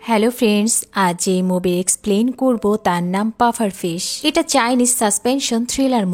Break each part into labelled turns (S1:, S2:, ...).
S1: Hello friends, আজ যে movie explain করব তার নাম পাফার ফিশ। এটা চাইনিজ সাসপেনশন থ্রিলার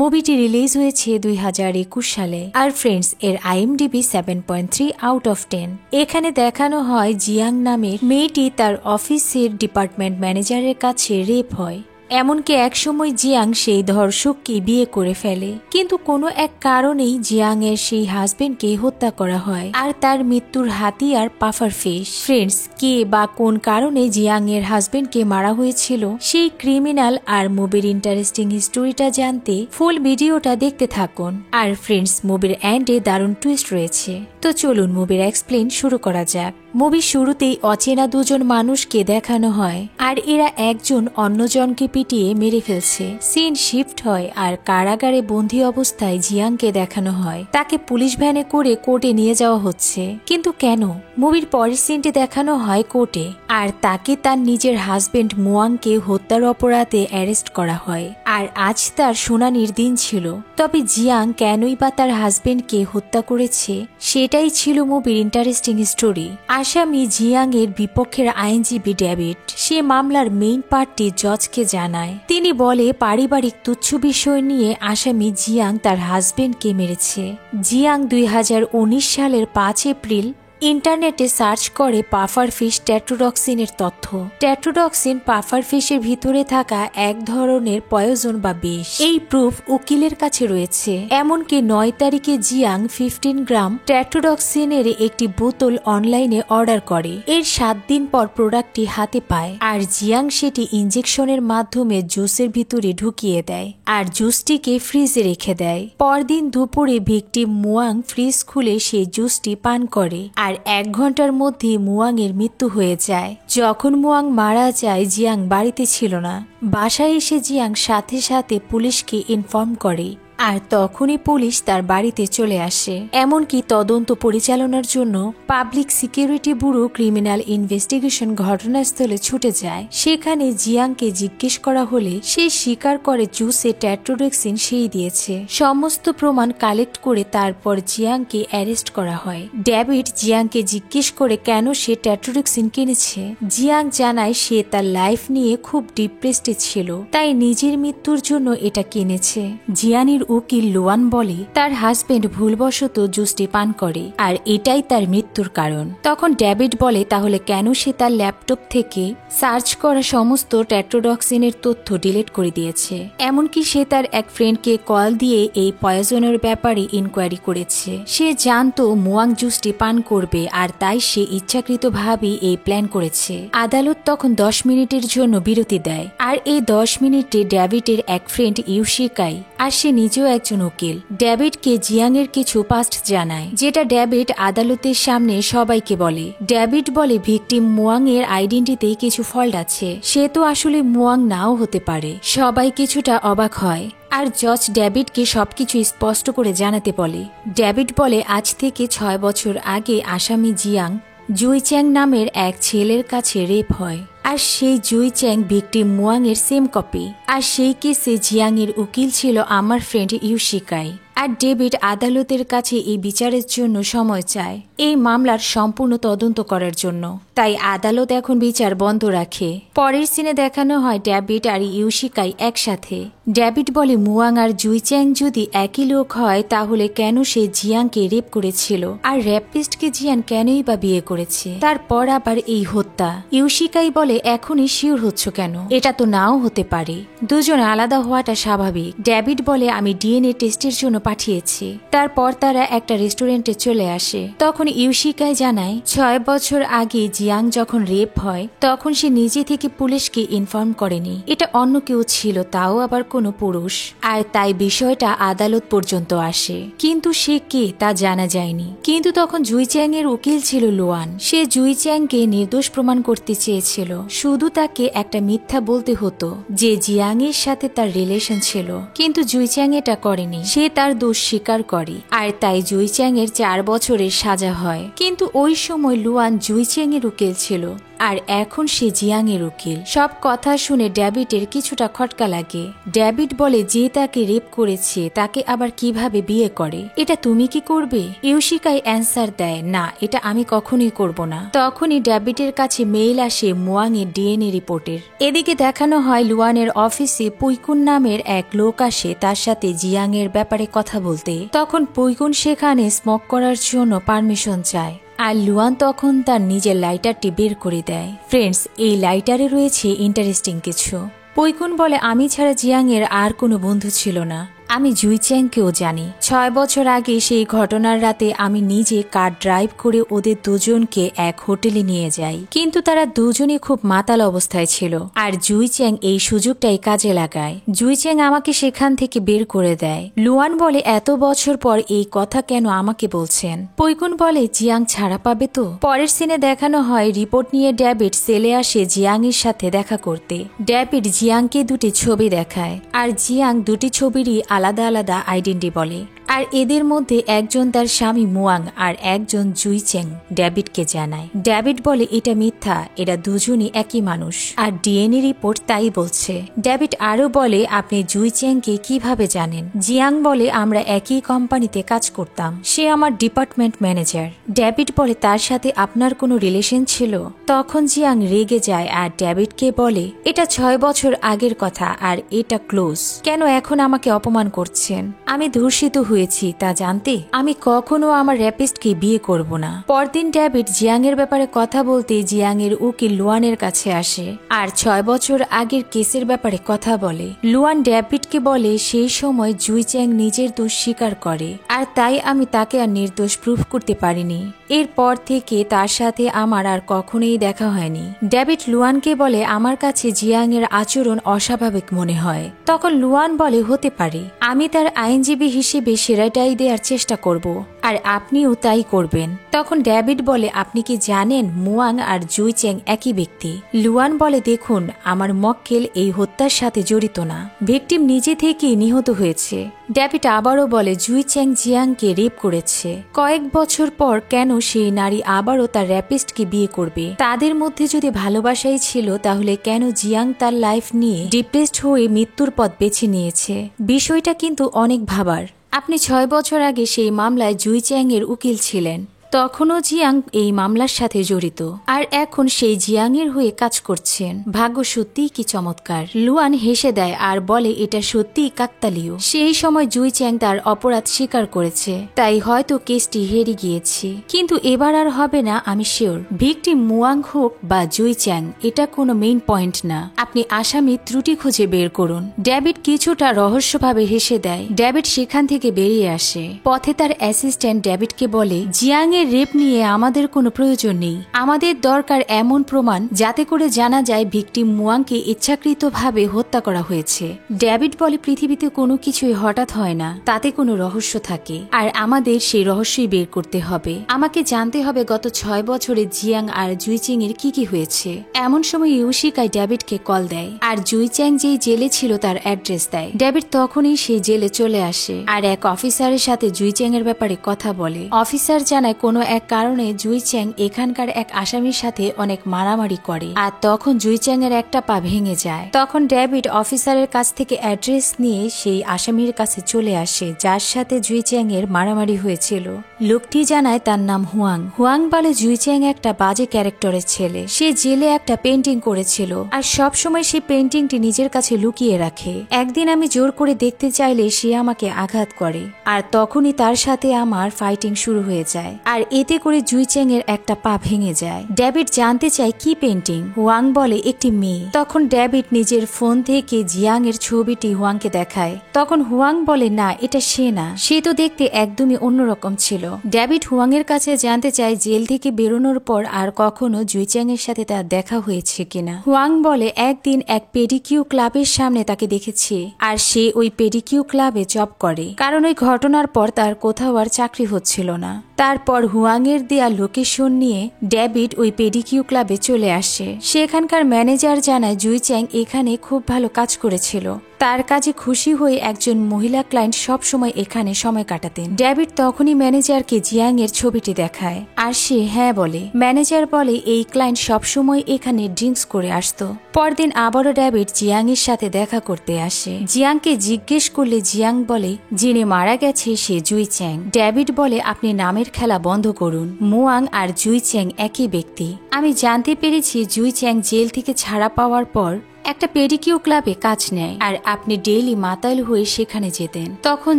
S1: মুভিটি রিলিজ হয়েছে 2021 সালে। আর ফ্রেন্ডস, এর IMDb 7.3 আউট অফ 10। এখানে দেখানো হয় জিয়াং নামের মেয়েটি তার অফিসের ডিপার্টমেন্ট ম্যানেজারের কাছে রেপ হয়। এমনকি একসময় জিয়াং সেই ধর্ষককে বিয়ে করে ফেলে, কিন্তু কোনো এক কারণেই জিয়াং এর সেই হাজবেন্ডকে হত্যা করা হয়। আর তার মৃত্যুর হাতিয়ার পাফার ফিশ। ফ্রেন্ডস, কে বা কোন কারণে জিয়াং এর হাজবেন্ডকে মারা হয়েছিল সেই ক্রিমিনাল আর মুভির ইন্টারেস্টিং হিস্টোরিটা জানতে ফুল ভিডিওটা দেখতে থাকুন। আর ফ্রেন্ডস, মুভির এন্ডে দারুণ টুইস্ট রয়েছে। তো চলুন মুভির এক্সপ্লেন শুরু করা যাক। মুভির শুরুতেই অচেনা দুজন মানুষকে দেখানো হয়, আর এরা একজন অন্যজনকে পিটিয়ে মেরে ফেলছে। সিন শিফট হয় আর কারাগারে বন্দী অবস্থায় জিয়াংকে দেখানো হয়। তাকে পুলিশ ভ্যানে করে কোর্টে নিয়ে যাওয়া হচ্ছে, কিন্তু কেন? মুভির পরের সিনটি দেখানো হয় কোর্টে, আর তাকে তার নিজের হাজবেন্ড মুয়াংকে হত্যার অপরাধে অ্যারেস্ট করা হয়। আর আজ তার শুনানির দিন ছিল। তবে জিয়াং কেনই বা তার হাজবেন্ডকে হত্যা করেছে সেটাই ছিল মুভির ইন্টারেস্টিং স্টোরি। আসামি জিয়াং এর বিপক্ষের আইনজীবী ডেভিড সে মামলার মেইন পার্টটি জজকে জানায়। তিনি বলে পারিবারিক তুচ্ছ বিষয় নিয়ে আসামি জিয়াং তার হাজবেন্ডকে মেরেছে। জিয়াং 2019 সালের 5 এপ্রিল ইন্টারনেটে সার্চ করে পাফার ফিশ টেট্রোডক্সিনের তথ্য। টেট্রোডক্সিন পাফার ফিশের ভিতরে থাকা এক ধরনের পয়জন বা বিষ। এই প্রুফ উকিলের কাছে রয়েছে। এমনকি 9 তারিখে জিয়াং 15 গ্রাম টেট্রোডক্সিনের একটি বোতল অনলাইনে অর্ডার করে। এর 7 দিন পর প্রোডাক্টটি হাতে পায়, আর জিয়াং সেটি ইনজেকশনের মাধ্যমে জুসের ভিতরে ঢুকিয়ে দেয় আর জুসটিকে ফ্রিজে রেখে দেয়। পরদিন দুপুরে ভিকটিম মুয়াং ফ্রিজ খুলে সেই জুসটি পান করে, আর 1 ঘন্টার মধ্যে মুয়াং এর মৃত্যু হয়ে যায়। যখন মুয়াং মারা যায় জিয়াং বাড়িতে ছিল না। বাসায় এসে জিয়াং সাথে সাথে পুলিশকে ইনফর্ম করে, আর তখনই পুলিশ তার বাড়িতে চলে আসে। এমনকি তদন্ত পরিচালনার জন্য public security bureau criminal investigation ঘটনাস্থলে ছুটে যায়। সেখানে জিয়াংকে জিজ্ঞেস করা হলে সে স্বীকার করে জুসে টেট্রোডক্সিন সেই দিয়েছে। সমস্ত প্রমাণ কালেক্ট করে তারপর জিয়াংকে অ্যারেস্ট করা হয়। ডেভিড জিয়াংকে জিজ্ঞেস করে কেন সে টেট্রোডক্সিন কিনেছে। জিয়াং জানায় সে তার লাইফ নিয়ে খুব ডিপ্রেসড ছিল, তাই নিজের মৃত্যুর জন্য এটা কিনেছে। জিয়ানের উকিল লুয়ান বলে তার হাজবেন্ড ভুলবশত জুসটি পান করে, আর এটাই তার মৃত্যুর কারণ। তখন ডেভিড বলে তাহলে কেন সে তার ল্যাপটপ থেকে সার্চ করা সমস্ত টেট্রোডক্সিনের তথ্য ডিলিট করে দিয়েছে। এমনকি সে তার এক ফ্রেন্ডকে কল দিয়ে এই পয়জনের ব্যাপারে ইনকোয়ারি করেছে। সে জানতো মুয়াং জুসটি পান করবে, আর তাই সে ইচ্ছাকৃতভাবে এই প্ল্যান করেছে। আদালত তখন 10 মিনিটের জন্য বিরতি দেয়, আর এই 10 মিনিটে ডেভিডের এক ফ্রেন্ড ইউশিকাই, আর সে নিজেও একজন উকিল, ডেভিডকে জিয়াং এর কিছু পাস্ট জানায়, যেটা ডেভিড আদালতের সামনে সবাইকে বলে। ডেভিড বলে ভিকটিম মুয়াং এর আইডেন্টিতে কিছু ফল্ট আছে, সে তো আসলে মুয়াং নাও হতে পারে। সবাই কিছুটা অবাক হয়, আর জজ ডেভিডকে সবকিছু স্পষ্ট করে জানাতে বলে। ডেভিড বলে আজ থেকে 6 বছর আগে আসামি জিয়াং জুইচ্যাং নামের এক ছেলের কাছে রেপ হয়, আর সেই জুইচ্যাং ভিকটিম মুয়াং এর সেম কপি। আর সেই কেসে জিয়াং এর উকিল ছিল আমার ফ্রেন্ড ইউশিকাই। আর ডেভিড আদালতের কাছে এই বিচারের জন্য সময় চায়, এই মামলার সম্পূর্ণ তদন্ত করার জন্য। তাই আদালত এখন বিচার বন্ধ রাখে। পরের সিনে দেখানো হয় ডেভিড আর ইউশিকাই একসাথে। ডেভিড বলে মুয়াং আর জুইচ্যাং যদি একই লোক হয় তাহলে কেন সে জিয়াংকে রেপ করেছিল, আর র্যাপিস্টকে জিয়াং কেনই বা বিয়ে করেছে। তারপর আবার এই হত্যা। ইউশিকাই বলে এখনই শিওর হচ্ছ কেন, এটা তো নাও হতে পারে। দুজন আলাদা হওয়াটা স্বাভাবিক। ডেভিড বলে আমি ডিএনএ টেস্টের জন্য পাঠিয়েছি। তারপর তারা একটা রেস্টুরেন্টে চলে আসে। তখন ইউশিকাই জানায় 6 বছর আগে জিয়াং যখন রেপ হয় তখন সে নিজে থেকে পুলিশকে ইনফর্ম করেনি, এটা অন্য কেউ ছিল, তাও আবার কোনো পুরুষ। আর তাই বিষয়টা আদালত পর্যন্ত আসে, কিন্তু সে কে তা জানা যায়নি। কিন্তু তখন জুইচ্যাং এর উকিল ছিল লুয়ান। সে জুইচ্যাংকে নির্দোষ প্রমাণ করতে চেয়েছিল, শুধু তাকে একটা মিথ্যা বলতে হতো যে জিয়াং এর সাথে তার রিলেশন ছিল। কিন্তু জুইচ্যাং এটা করেনি, সে তার দোষ স্বীকার করে, আর তাই জুইচ্যাং এর 4 বছরের সাজা হয়। কিন্তু ওই সময় লুয়ান জুইচ্যাং এর উকিল ছিল, আর এখন সে জিয়াং এর উকিল। সব কথা শুনে ডেভিডের কিছুটা খটকা লাগে। ডেভিড বলে যে তাকে রেপ করেছে তাকে আবার কিভাবে বিয়ে করে, এটা তুমি কি করবে? ইউশিকাই অ্যান্সার দেয়, না, এটা আমি কখনোই করব না। তখনই ডেভিডের কাছে মেইল আসে মুয়াং এর ডিএনএ রিপোর্টের। এদিকে দেখানো হয় লুয়ানের অফিসে পুইকুন নামের এক লোক আসে তার সাথে জিয়াং এর ব্যাপারে কথা বলতে। তখন পুইকুন সেখানে স্মোক করার জন্য পারমিশন চায়, আর লুয়ান তখন তার নিজের লাইটারটি বের করে দেয়। ফ্রেন্ডস, এই লাইটারে রয়েছে ইন্টারেস্টিং কিছু। পুইকুন বলে, আমি ছাড়া জিয়াং এর আর কোনো বন্ধু ছিল না, আমি জুই চ্যাংকেও জানি। 6 বছর আগে সেই ঘটনার রাতে আমি নিজে কার ড্রাইভ করে ওদের দুজনকে এক হোটেলে নিয়ে যাই, কিন্তু তারা দুজনই খুব মাতাল অবস্থায় ছিল, আর জুই চ্যাং এই সুযোগটাই কাজে লাগায়। জুই চ্যাং আমাকে সেখান থেকে বের করে দেয়। লুয়ান বলে, এত বছর পর এই কথা কেন আমাকে বলছেন? পুইকুন বলে, জিয়াং ছাড়া পাবে তো। পরের সিনে দেখানো হয় রিপোর্ট নিয়ে ডেভিড সেলে আসে জিয়াং এর সাথে দেখা করতে। ডেভিড জিয়াংকে দুটি ছবি দেখায়, আর জিয়াং দুটি ছবিরই আলাদা আলাদা আইডেন্টি বলে, আর এদের মধ্যে একজন তার স্বামী মুয়াং আর একজন জুই চ্যাং ডেভিডকে জানায়। ডেভিড বলে, এটা মিথ্যা, এরা দুজনই একই মানুষ, আর ডিএনএ রিপোর্ট তাই বলছে। ডেভিড আরো বলে, আপনি জুই চ্যাংকে কিভাবে জানেন? জিয়াং বলে, আমরা একই কোম্পানিতে কাজ করতাম, সে আমার ডিপার্টমেন্ট ম্যানেজার। ডেভিড বলে, তার সাথে আপনার কোনো রিলেশন ছিল? তখন জিয়াং রেগে যায় আর ডেভিডকে বলে, এটা 6 বছর আগের কথা আর এটা ক্লোজ, কেন এখন আমাকে অপমান করছেন? আমি ধর্ষিত হয়েছি তা জানতে আমি কখনো আমার র্যাপিস্টকে বিয়ে করব না। পরদিন ডেভিড জিয়াং এর ব্যাপারে কথা বলতে জিয়াং এর উকিল লুয়ানের কাছে আসে আর 6 বছর আগের কেসের ব্যাপারে কথা বলে। লুয়ান ডেভিডকে বলে, সেই সময় জুই চ্যাং নিজের দোষ স্বীকার করে, আর তাই আমি তাকে আর নির্দোষ প্রুফ করতে পারিনি। এরপর থেকে তার সাথে আমার আর কখনোই দেখা হয়নি। ডেভিড লুয়ানকে বলে, আমার কাছে জিয়াং এর আচরণ অস্বাভাবিক মনে হয়। তখন লুয়ান বলে, হতে পারে, আমি তার আইনজীবী হিসেবে সেরাটাই দেওয়ার চেষ্টা করব, আর আপনিও তাই করবেন। তখন ডেভিড বলে, আপনি কি জানেন মুয়াং আর জুই চ্যাং একই ব্যক্তি? লুয়ান বলে, দেখুন, আমার মক্কেল এই হত্যার সাথে জড়িত না, ভিকটিম নিজে থেকেই নিহত হয়েছে। ডেভিড আবারও বলে, জুই চ্যাং জিয়াংকে রেপ করেছে। কয়েক বছর পর কেন সেই নারী আবারও তার র্যাপিস্টকে বিয়ে করবে? তাদের মধ্যে যদি ভালোবাসাই ছিল, তাহলে কেন জিয়াং তার লাইফ নিয়ে ডিপ্রেসড হয়ে মৃত্যুর পথ বেছে নিয়েছে? বিষয়টা কিন্তু অনেক ভাবার। আপনি 6 বছর আগে সেই মামলায় জুই চ্যাং এর উকিল ছিলেন, তখনও জিয়াং এই মামলার সাথে জড়িত, আর এখন সেই জিয়াং এর হয়ে কাজ করছেন। ভাগ্য সত্যিই কি চমৎকার। লুয়ান হেসে দেয় আর বলে, এটা সত্যিই কাকতালীয়। সেই সময় জুই চ্যাং তার অপরাধ স্বীকার করেছে, তাই হয়তো কেসটি হেরে গিয়েছে, কিন্তু এবার আর হবে না, আমি শিওর। ভিকটিম মুয়াং হোক বা জুই চ্যাং, এটা কোনো মেইন পয়েন্ট না, আপনি আসামি ত্রুটি খুঁজে বের করুন। ডেভিড কিছুটা রহস্যভাবে হেসে দেয়। ডেভিড সেখান থেকে বেরিয়ে আসে। পথে তার অ্যাসিস্ট্যান্ট ডেভিডকে বলে, জিয়াং এর রেপ নিয়ে আমাদের কোনো প্রয়োজন নেই, আমাদের দরকার এমন প্রমাণ যাতে করে জানা যায় ভিকটিম মুয়াংকে ইচ্ছাকৃতভাবে হত্যা করা হয়েছে। ডেভিড বলে, পৃথিবীতে কোনো কিছুই হঠাৎ হয় না, তাতে কোনো রহস্য থাকে, আর আমাদের সেই রহস্যই বের করতে হবে। আমাকে জানতে হবে গত 6 বছরে জিয়াং আর জুই চ্যাং এর কি কি হয়েছে। এমন সময় ইউশিকাই ডেভিডকে কল দেয়, আর জুই চ্যাং যেই জেলে ছিল তার অ্যাড্রেস দেয়। ডেভিড তখনই সেই জেলে চলে আসে আর এক অফিসারের সাথে জুই চ্যাং এর ব্যাপারে কথা বলে। অফিসার জানায়, কোনো এক কারণে জুই চ্যাং এখানকার এক আসামির সাথে অনেক মারামারি করে, আর তখন জুই চ্যাং এর একটা পা ভেঙে যায়। তখন ডেভিড অফিসারের কাছ থেকে অ্যাড্রেস নিয়ে সেই আসামির কাছে চলে আসে যার সাথে জুই চ্যাং এর মারামারি হয়েছিল। লোকটি জানায় তার নাম হুয়াং। হুয়াং বলে, জুই চ্যাং একটা বাজে ক্যারেক্টারের ছেলে, সে জেলে একটা পেন্টিং করেছিল, আর সব সময় সেই পেন্টিংটি নিজের কাছে লুকিয়ে রাখে। একদিন আমি জোর করে দেখতে চাইলে সে আমাকে আঘাত করে, আর তখনই তার সাথে আমার ফাইটিং শুরু হয়ে যায়, আর এতে করে জুই চ্যাং এর একটা পা ভেঙে যায়। ডেভিড জানতে চায় কি পেন্টিং। হুয়াং বলে, একটি মেয়ে। তখন ডেভিড নিজের ফোন থেকে জিয়াং এর ছবিটি হুয়াংকে দেখায়। তখন হুয়াং বলে, না, এটা সে না, সে তো দেখতে একদমই অন্যরকম ছিল। ডেভিড হুয়াং এর কাছে জানতে চায় জেল থেকে বেরোনোর পর আর কখনো জুই চ্যাং এর সাথে তার দেখা হয়েছে কিনা। হুয়াং বলে, একদিন এক পেডিকিউ ক্লাবের সামনে তাকে দেখেছে, আর সে ওই পেডিকিউ ক্লাবে জব করে, কারণ ওই ঘটনার পর তার কোথাও আর চাকরি হচ্ছিল না। তারপর হুয়াং এর দেয়া লোকেশন নিয়ে ডেভিড ওই পেডিকিউ ক্লাবে চলে আসে। সেখানকার ম্যানেজার জানায় জুই চ্যাং এখানে খুব ভালো কাজ করেছিল, তার কাজে খুশি হয়ে একজন মহিলা ক্লায়েন্ট সব সময় এখানে সময় কাটাতেন। ডেভিড তখনই ম্যানেজারকে জিয়াং এর ছবিটি দেখায় আর সে হ্যাঁ বলে। ম্যানেজার বলে এই ক্লায়েন্ট সবসময় এখানে ড্রিঙ্কস করে আসতো। পরদিন আবারও ডেভিড জিয়াং এর সাথে দেখা করতে আসে। জিয়াংকে জিজ্ঞেস করলে জিয়াং বলে যিনি মারা গেছে সে জুই চ্যাং। ডেভিড বলে আপনি নামের খেলা বন্ধ করুন, মুয়াং আর জুই চ্যাং একই ব্যক্তি। আমি জানতে পেরেছি জুই চ্যাং জেল থেকে ছাড়া পাওয়ার পর একটা পেডিকিউ ক্লাবে কাজ নেয় আর আপনি ডেইলি মাতাল হয়ে সেখানে যেতেন। তখন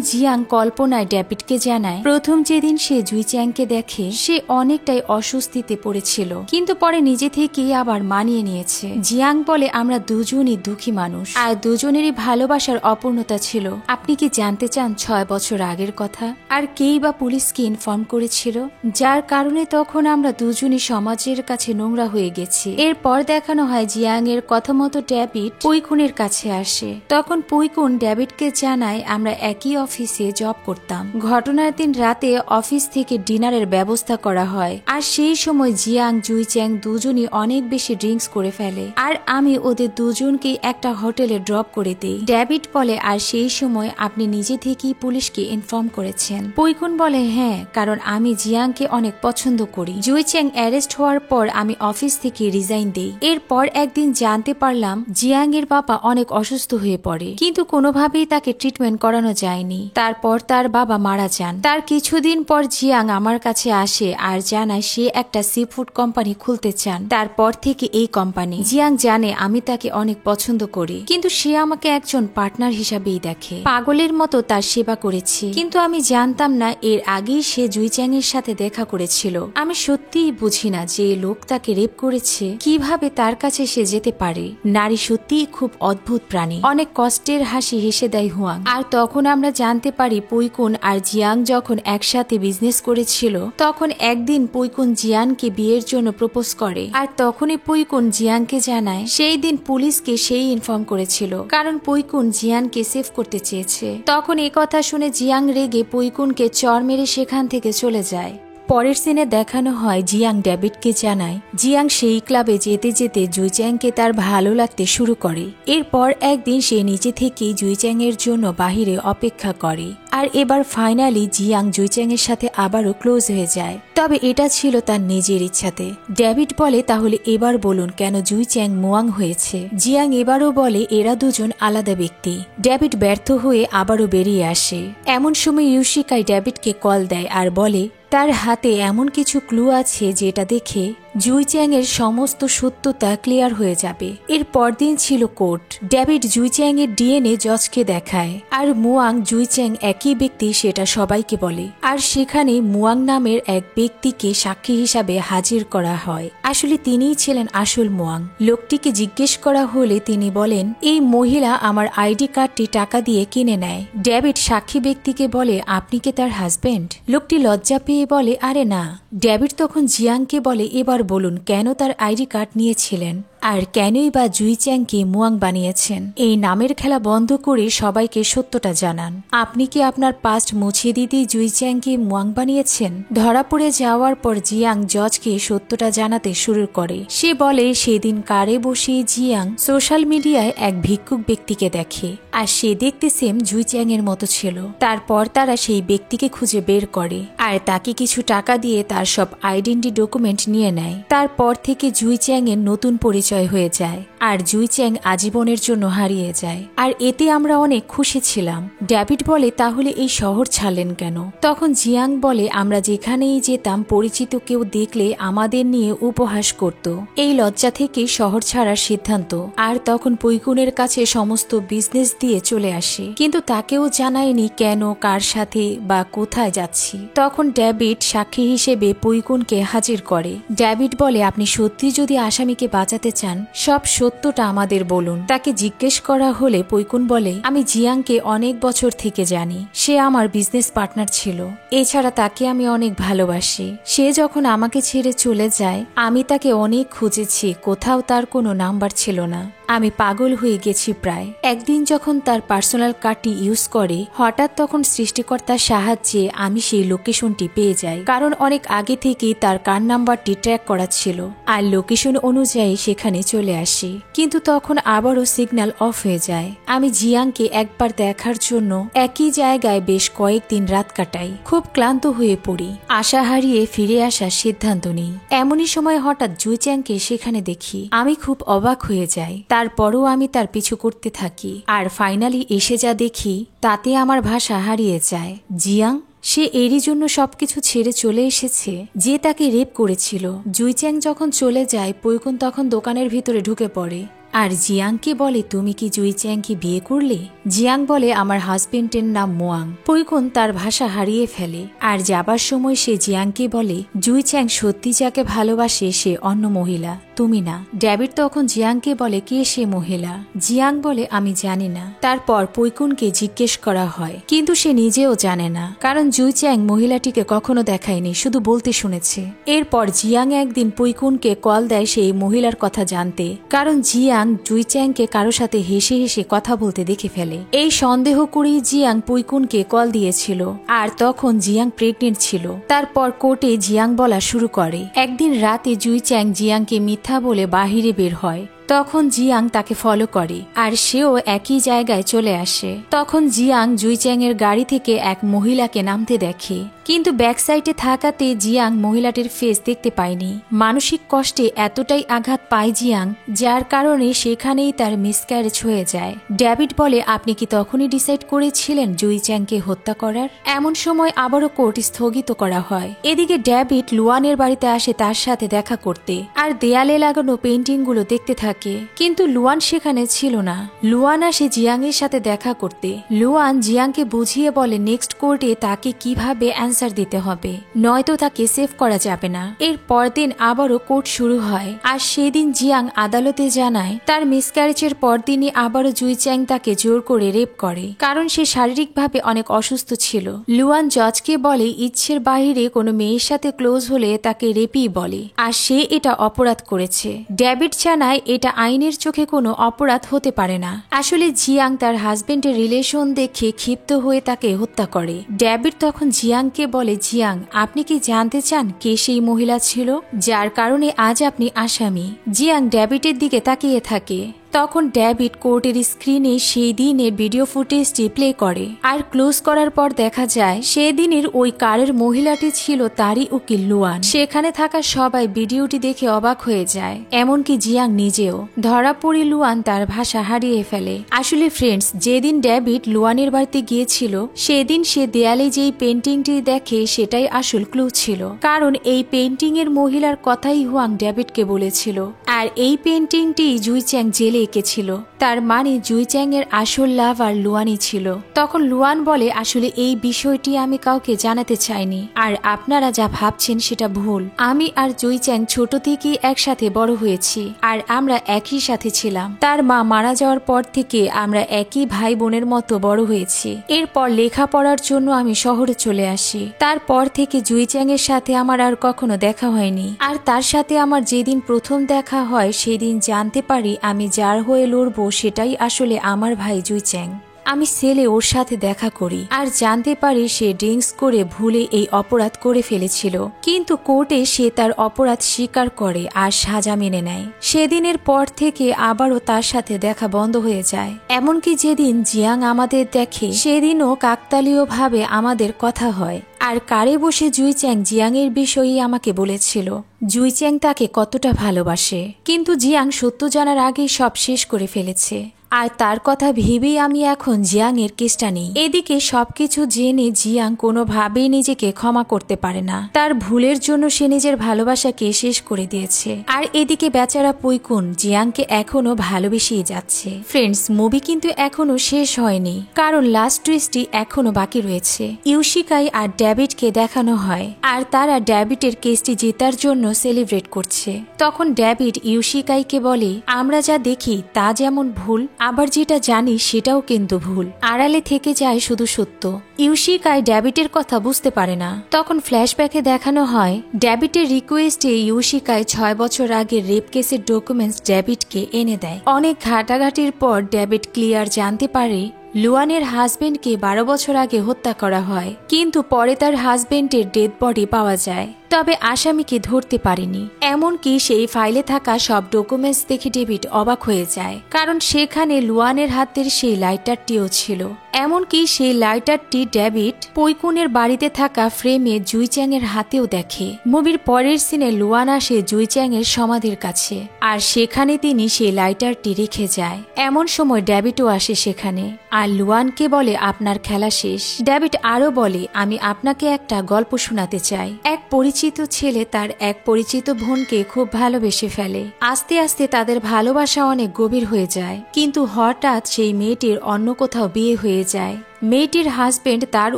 S1: জিয়াং কল্পনায় ডেভিডকে জানায় প্রথম যেদিন সে জুই চ্যাংকে দেখে সে অনেকটাই অস্বস্তিতে পড়েছিল, কিন্তু পরে নিজে থেকেই আবার মানিয়ে নিয়েছে। জিয়াং বলে আমরা দুজনই দুঃখী মানুষ আর দুজনেরই ভালোবাসার অপূর্ণতা ছিল। আপনি কি জানতে চান 6 বছর আগের কথা? আর কেই বা পুলিশকে ইনফর্ম করেছিল, যার কারণে তখন আমরা দুজনই সমাজের কাছে নোংরা হয়ে গেছি। এরপর দেখানো হয় জিয়াং এর কথা মতো ডেভিড পুইকুনের কাছে আসে। তখন পুইকুন ডেভিডকে জানায় আমরা একই অফিসে জব করতাম। ঘটনার দিন রাতে অফিস থেকে ডিনারের ব্যবস্থা করা হয় আর সেই সময় জিয়াং জুই চ্যাং দুজনই অনেক বেশি ড্রিঙ্কস করে ফেলে আর আমি ওদের দুজনকে একটা হোটেলে ড্রপ করে দেই। ডেভিড বলে আর সেই সময় আপনি নিজে থেকেই পুলিশকে ইনফর্ম করেছেন? পুইকুন বলে হ্যাঁ, কারণ আমি জিয়াংকে অনেক পছন্দ করি। জুই চ্যাং অ্যারেস্ট হওয়ার পর আমি অফিস থেকে রিজাইন দেই। এরপর একদিন জানতে পারলাম জিয়াং এর বাবা অনেক অসুস্থ হয়ে পড়ে, কিন্তু কোনোভাবেই তাকে ট্রিটমেন্ট করানো যায়নি। তারপর তার বাবা মারা যান। তার কিছুদিন পর জিয়াং আমার কাছে আসে আর জানায় সে একটা সি ফুড কোম্পানি খুলতে চান। তারপর থেকে এই কোম্পানি। জিয়াং জানে আমি তাকে অনেক পছন্দ করি, কিন্তু সে আমাকে একজন পার্টনার হিসাবেই দেখে। পাগলের মতো তার সেবা করেছি, কিন্তু আমি জানতাম না এর আগেই সে জুই চ্যাং এর সাথে দেখা করেছিল। আমি সত্যিই বুঝি না যে লোক তাকে রেপ করেছে কিভাবে তার কাছে সে যেতে পারে। নারী সত্যিই খুব অদ্ভুত প্রাণী। অনেক কষ্টের হাসি হেসে দেয় হুয়াং। আর তখন আমরা জানতে পারি পুইকুন আর জিয়াং যখন একসাথে বিজনেস করেছিল তখন একদিন পুইকুন জিয়ানকে বিয়ের জন্য প্রপোজ করে আর তখনই পুইকুন জিয়াংকে জানায় সেই দিন পুলিশকে সেই ইনফর্ম করেছিল, কারণ পুইকুন জিয়ানকে সেভ করতে চেয়েছে। তখন এই কথা শুনে জিয়াং রেগে পুইকুনকে চর মেরে সেখান থেকে চলে যায়। পরের সিনে দেখানো হয় জিয়াং ডেভিডকে জানায় জিয়াং সেই ক্লাবে যেতে যেতে জুই চ্যাংকে তার ভালো লাগতে শুরু করে। এরপর একদিন সে নিজে থেকেই জুই চ্যাং এর জন্য বাহিরে অপেক্ষা করে আর এবার ফাইনালি জিয়াং জুই চ্যাং এর সাথে আবারও ক্লোজ হয়ে যায়। তবে এটা ছিল তার নিজের ইচ্ছাতে। ডেভিড বলে তাহলে এবার বলুন কেন জুই চ্যাং মুয়াং হয়েছে? জিয়াং এবারও বলে এরা দুজন আলাদা ব্যক্তি। ডেভিড ব্যর্থ হয়ে আবারও বেরিয়ে আসে। এমন সময় ইউশিকাই ডেভিডকে কল দেয় আর বলে তার হাতে এমন কিছু ক্লু আছে যেটা দেখে জুই চ্যাং এর সমস্ত সত্যতা ক্লিয়ার হয়ে যাবে। এর পরদিন ছিল কোর্ট। ডেভিড জুই চ্যাং এর ডিএনএ জজকে দেখায় আর মুয়াং জুই চ্যাং একই ব্যক্তি সেটা সবাইকে বলে। আর সেখানে মুয়াং নামের এক ব্যক্তিকে সাক্ষী হিসাবে হাজির করা হয়। আসলে তিনিই ছিলেন আসল মুয়াং। লোকটিকে জিজ্ঞেস করা হলে তিনি বলেন এই মহিলা আমার আইডি কার্ডটি টাকা দিয়ে কিনে নেয়। ডেভিড সাক্ষী ব্যক্তিকে বলে আপনি কি তার হাজবেন্ড? লোকটি লজ্জা পেয়ে বলে আরে না। ডেভিড তখন জিয়াংকে বলে এবার বলুন কেন তার আইডি কার্ড নিয়েছিলেন আর কেনই বা জুই চ্যাংকে মুয়াং বানিয়েছেন? এই নামের খেলা বন্ধ করে সবাইকে সত্যটা জানান। আপনি কি আপনার পাস্ট মুছিয়ে দিতেই জুই চ্যাংকে মুয়াং বানিয়েছেন? ধরা পড়ে যাওয়ার পর জিয়াং জজকে সত্যটা জানাতে শুরু করে। সে বলে সেদিন কারে বসে জিয়াং সোশ্যাল মিডিয়ায় এক ভিক্ষুক ব্যক্তিকে দেখে আর সে দেখতে সেম জুই চ্যাং এর মতো ছিল। তারপর তারা সেই ব্যক্তিকে খুঁজে বের করে আর তাকে কিছু টাকা দিয়ে তার সব আইডেন্টি ডকুমেন্ট নিয়ে নেয়। তারপর থেকে জুই চ্যাং এর নতুন পরিচয় হয়ে যায় আর জুই চ্যাং আজীবনের জন্য হারিয়ে যায়। আর এতে আমরা অনেক খুশি ছিলাম। ডেভিড বলে তাহলে এই শহর ছাড়লেন কেন? তখন জিয়াং বলে আমরা যেখানেই যেতাম পরিচিত কেউ দেখলে আমাদের নিয়ে উপহাস করত। এই লজ্জা থেকে শহর ছাড়ার সিদ্ধান্ত। আর তখন পুইকুনের কাছে সমস্ত বিজনেস দিয়ে চলে আসে, কিন্তু তাকেও জানায়নি কেন, কার সাথে বা কোথায় যাচ্ছি। তখন ডেভিড সাক্ষী হিসেবে পুইকুনকে হাজির করে। ডেভিড বলে আপনি সত্যি যদি আসামিকে বাঁচাতে চান সব সত্যটা আমাদের বলুন। তাকে জিজ্ঞেস করা হলে পুইকুন বলে আমি জিয়াংকে অনেক বছর থেকে জানি। সে আমার বিজনেস পার্টনার ছিল। এছাড়া তাকে আমি অনেক ভালোবাসি। সে যখন আমাকে ছেড়ে চলে যায় আমি তাকে অনেক খুঁজেছি, কোথাও তার কোনো নাম্বার ছিল না। আমি পাগল হয়ে গেছি প্রায়। একদিন যখন তার পার্সোনাল কার্ডটি ইউজ করে হঠাৎ তখন সৃষ্টিকর্তার সাহায্যে আমি সেই লোকেশনটি পেয়ে যাই, কারণ অনেক আগে থেকেই তার কার নাম্বারটি ট্র্যাক করা ছিল আর লোকেশন অনুযায়ী সেখানে সেখানে চলে আসি, কিন্তু তখন আবারও সিগন্যাল অফ হয়ে যায়। আমি জিয়াংকে একবার দেখার জন্য একই জায়গায় বেশ কয়েকদিন রাত কাটাই। খুব ক্লান্ত হয়ে পড়ি, আশা হারিয়ে ফিরে আসার সিদ্ধান্ত নিই। এমনই সময় হঠাৎ জুইচ্যাংকে সেখানে দেখি। আমি খুব অবাক হয়ে যাই, তারপরও আমি তার পিছু করতে থাকি। আর ফাইনালি এসে যা দেখি তাতে আমার ভাষা হারিয়ে যায়। জিয়াং, সে এরই জন্য সবকিছু ছেড়ে চলে এসেছে যে তাকে রেপ করেছিল। জুইচ্যাং যখন চলে যায়, পৈকুন তখন দোকানের ভিতরে ঢুকে পড়ে আর জিয়াংকে বলে, তুমি কি জুইচ্যাংকে বিয়ে করলে? জিয়াং বলে, আমার হাজবেন্ডের নাম মোয়াং। পৈকুন তার ভাষা হারিয়ে ফেলে আর যাবার সময় সে জিয়াংকে বলে, জুইচ্যাং সত্যি যাকে ভালোবাসে সে অন্য মহিলা, তুমি না। ডেভিড তখন জিয়াংকে বলে, কে সে মহিলা? জিয়াং বলে, আমি জানি না। তারপর পৈকুনকে জিজ্ঞেস করা হয়, কিন্তু সে নিজেও জানে না, কারণ জুইচ্যাং মহিলাটিকে কখনো দেখায়নি, শুধু বলতে শুনেছে। এরপর জিয়াং একদিন পৈকুনকে কল দেয় সেই মহিলার কথা জানতে, কারণ জিয়াং জুইচ্যাংকে কারো সাথে হেসে হেসে কথা বলতে দেখে ফেলে। এই সন্দেহ করেই জিয়াং পৈকুনকে কল দিয়েছিল, আর তখন জিয়াং প্রেগনেন্ট ছিল। তারপর কোর্টে জিয়াং বলা শুরু করে। একদিন রাতে জুইচ্যাং জিয়াংকে মিথ্যা বলে বাহিরে বের হয়। তখন জিয়াং তাকে ফলো করে আর সেও একই জায়গায় চলে আসে। তখন জিয়াং জুইচ্যাং এর গাড়ি থেকে এক মহিলাকে নামতে দেখে, কিন্তু ব্যাকসাইডে থাকাতে জিয়াং মহিলাটির ফেস দেখতে পায়নি। মানসিক কষ্টে এতটাই আঘাত পায় জিয়াং, যার কারণে সেখানেই তার মিসক্যারেজ হয়ে যায়। ডেভিড বলে, আপনি কি তখনই ডিসাইড করেছিলেন জুইচ্যাংকে হত্যা করার? এমন সময় আবারও কোর্ট স্থগিত করা হয়। এদিকে ডেভিড লুয়ানের বাড়িতে আসে তার সাথে দেখা করতে, আর দেয়ালে লাগানো পেন্টিংগুলো দেখতে থাকে। কিন্তু লুয়ান সেখানে ছিল না। লুয়ান আসে জিয়াং এর সাথে দেখা করতে। লুয়ান জিয়াংকে বুঝিয়ে বলে নেক্সট কোর্টে তাকে কিভাবে অ্যান্সার দিতে হবে, নয়তো তাকে সেভ করা যাবে না। এর পরদিন আবারও কোর্ট শুরু হয়, আর সেদিন জিয়াং আদালতে জানায় তার মিসক্যারেজের পরদিনই আবারও জুইচ্যাং তাকে জোর করে রেপ করে, কারণ সে শারীরিকভাবে অনেক অসুস্থ ছিল। লুয়ান জজকে বলে, ইচ্ছের বাহিরে কোনো মেয়ের সাথে ক্লোজ হলে তাকে রেপই বলে, আর সে এটা অপরাধ করেছে। ডেভিড জানায় এটা আইনের চোখে কোনো অপরাধ হতে পারে না। আসলে জিয়াং তার হাজবেন্ডের রিলেশন দেখে ক্ষিপ্ত হয়ে তাকে হত্যা করে। ডেভিড তখন জিয়াংকে বলে, জিয়াং, আপনি কি জানতে চান কে সেই মহিলা ছিল যার কারণে আজ আপনি আসামি? জিয়াং ডেভিডের দিকে তাকিয়ে থাকে। তখন ডেভিড কোর্টের স্ক্রিনে সেই দিনের ভিডিও ফুটেজটি প্লে করে, আর ক্লোজ করার পর দেখা যায় সেদিনের ওই কারের মহিলাটি ছিল তারই উকিল লুয়ান। সেখানে থাকা সবাই ভিডিওটি দেখে অবাক হয়ে যায়, এমনকি জিয়াং নিজেও। ধরা পড়ে লুয়ান তার ভাষা হারিয়ে ফেলে। আসলে ফ্রেন্ডস, যেদিন ডেভিড লুয়ানের বাড়িতে গিয়েছিল সেদিন সে দেয়ালে যেই পেন্টিংটি দেখে সেটাই আসল ক্লু ছিল, কারণ এই পেন্টিং এর মহিলার কথাই হুয়াং ডেভিডকে বলেছিল, আর এই পেন্টিংটি জুইচ্যাং জেলে এঁকেছিল। তার মানে জুইচ্যাং এর আসল লাভার লুয়ানই ছিল। তখন লুয়ান বলে, আসলে এই বিষয়টি আমি কাউকে জানাতে চাইনি, আর আপনারা যা ভাবছেন সেটা ভুল। আমি আর জুইচ্যাং ছোট থেকেই একসাথে বড় হয়েছি, আর আমরা একই সাথে ছিলাম। তার মা মারা যাওয়ার পর থেকে আমরা একই ভাই বোনের মতো বড় হয়েছি। এরপর লেখাপড়ার জন্য আমি শহরে চলে আসি। তারপর থেকে জুইচ্যাং এর সাথে আমার আর কখনো দেখা হয়নি, আর তার সাথে আমার যেদিন প্রথম দেখা হয় সেদিন জানতে পারি আমি যার হয়ে লড়বো সেটাই আসলে আমার ভাই জুইচ্যাং। আমি সেলে ওর সাথে দেখা করি আর জানতে পারি সে ড্রিঙ্কস করে ভুলে এই অপরাধ করে ফেলেছিল, কিন্তু কোর্টে সে তার অপরাধ স্বীকার করে আর সাজা মেনে নেয়। সেদিনের পর থেকে আবারও তার সাথে দেখা বন্ধ হয়ে যায়। এমনকি যেদিন জিয়াং আমাদের দেখে সেদিনও কাকতালীয়ভাবে আমাদের কথা হয়, আর কারে বসে জুইচ্যাং জিয়াং এর বিষয়ে আমাকে বলেছিল জুইচ্যাং তাকে কতটা ভালোবাসে, কিন্তু জিয়াং সত্য জানার আগেই সব শেষ করে ফেলেছে। আর তার কথা ভেবেই আমি এখন জিয়াং এর কেসটা নেই। এদিকে সবকিছু জেনে জিয়াং কোনোভাবেই নিজেকে ক্ষমা করতে পারে না। তার ভুলের জন্য সে নিজের ভালোবাসাকে শেষ করে দিয়েছে। আর এদিকে বেচারা পৈকুন জিয়াংকে এখনো ভালোবেসেই যাচ্ছে। ফ্রেন্ডস, মুভি কিন্তু এখনো শেষ হয়নি, কারণ লাস্ট টুইস্টটি এখনো বাকি রয়েছে। ইউশিকাই আর ডেভিডকে দেখানো হয়, আর তারা ডেভিডের কেসটি জেতার জন্য সেলিব্রেট করছে। তখন ডেভিড ইউশিকাইকে বলে, আমরা যা দেখি তা যেমন ভুল, আবার যেটা জানি সেটাও কিন্তু ভুল, আড়ালে থেকে যায় শুধু সত্য। ইউশিকাই ডেভিডের কথা বুঝতে পারে না। তখন ফ্ল্যাশব্যাকে দেখানো হয় ডেভিডের রিকোয়েস্টে ইউশিকাই 6 বছর আগের রেপ কেসের ডকুমেন্টস ডেভিডকে এনে দেয়। অনেক ঘাটাঘাটির পর ডেভিড ক্লিয়ার জানতে পারে লুয়ানের হাজবেন্ডকে 12 বছর আগে হত্যা করা হয়, কিন্তু পরে তার হাজবেন্ডের ডেড বডি পাওয়া যায়। তবে আসামিকে ধরতে পারেনি। এমনকি সেই ফাইলে থাকা সব ডকুমেন্টস দেখে ডেভিড অবাক হয়ে যায়, কারণ সেখানে লুয়ানের হাতের সেই লাইটারটিও ছিল। এমনকি সেই লাইটারটি ডেভিড পৈকুনের বাড়িতে থাকা ফ্রেমে জুই চ্যাং এর হাতেও দেখে। মুভির পরের সিনে লুয়ান আসে জুই চ্যাং এর সমাধির কাছে, আর সেখানে তিনি সেই লাইটারটি রেখে যায়। এমন সময় ডেভিডও আসে সেখানে, আর লুয়ানকে বলে আপনার খেলা শেষ। ডেভিড আরো বলে আমি আপনাকে একটা গল্প শোনাতে চাই। এক পরিচিত ছেলে তার এক পরিচিত বোনকে খুব ভালোবেসে ফেলে। আস্তে আস্তে তাদের ভালোবাসা অনেক গভীর হয়ে যায়, কিন্তু হঠাৎ সেই মেয়েটির অন্য কোথাও বিয়ে হয়ে যায়। মেয়েটির হাজবেন্ড তার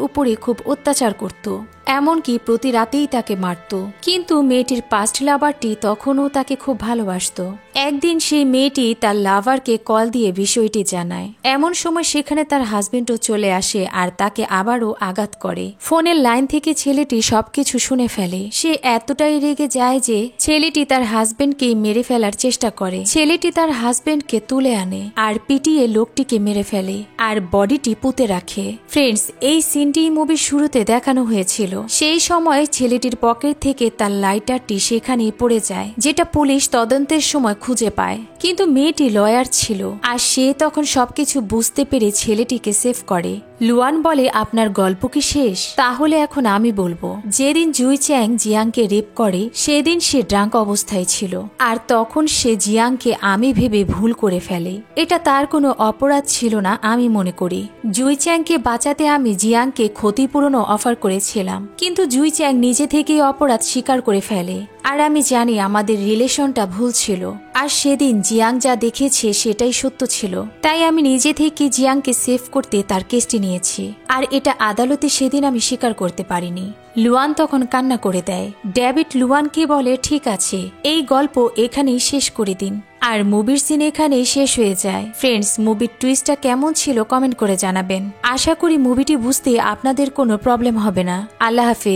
S1: উপরে খুব অত্যাচার করত, এমনকি প্রতি রাতেই তাকে মারত। কিন্তু মেয়েটির পাস্ট লাভারটি তখনও তাকে খুব ভালোবাসত। একদিন সেই মেয়েটি তার লাভারকে কল দিয়ে বিষয়টি জানায়। এমন সময় সেখানে তার হাজবেন্ডও চলে আসে আর তাকে আবারও আঘাত করে। ফোনের লাইন থেকে ছেলেটি সবকিছু শুনে ফেলে। সে এতটাই রেগে যায় যে ছেলেটি তার হাজবেন্ডকে মেরে ফেলার চেষ্টা করে। ছেলেটি তার হাজবেন্ডকে তুলে আনে আর পিটিয়ে লোকটিকে মেরে ফেলে আর বডিটি পুঁতে রাখে। ফ্রেন্ডস, এই সিনটি মুভির শুরুতে দেখানো হয়েছিল। সেই সময় ছেলেটির পকেট থেকে তার লাইটারটি সেখানেই পড়ে যায়, যেটা পুলিশ তদন্তের সময় খুঁজে পায়। কিন্তু মেয়েটি লয়ার ছিল, আর সে তখন সবকিছু বুঝতে পেরে ছেলেটিকে সেভ করে। লুয়ান বলে আপনার গল্প কি শেষ? তাহলে এখন আমি বলবো। যেদিন জুই চ্যাং জিয়াংকে রেপ করে সেদিন সে ড্রাঙ্ক অবস্থায় ছিল, আর তখন সে জিয়াংকে আমি ভেবে ভুল করে ফেলে। এটা তার কোনো অপরাধ ছিল না আমি মনে করি। জুই চ্যাংকে বাঁচাতে আমি জিয়াংকে ক্ষতিপূরণও অফার করেছিলাম, কিন্তু জুই চ্যাং নিজে থেকেই অপরাধ স্বীকার করে ফেলে। আর আমি জানি আমাদের রিলেশনটা ভুল ছিল, আর সেদিন জিয়াং যা দেখেছে সেটাই সত্য ছিল। তাই আমি নিজে থেকে জিয়াংকে সেভ করতে তার কেসটি নিয়েছি, আর এটা আদালতে সেদিন আমি স্বীকার করতে পারিনি। লুয়ান তখন কান্না করে দেয়। ডেভিড লুয়ানকে বলে ঠিক আছে, এই গল্প এখানেই শেষ করে দিন। আর মুভির সিন এখানেই শেষ হয়ে যায়। ফ্রেন্ডস, মুভির টুইস্টটা কেমন ছিল কমেন্ট করে জানাবেন। আশা করি মুভিটি বুঝতে আপনাদের কোনো প্রবলেম হবে না। আল্লাহ হাফেজ।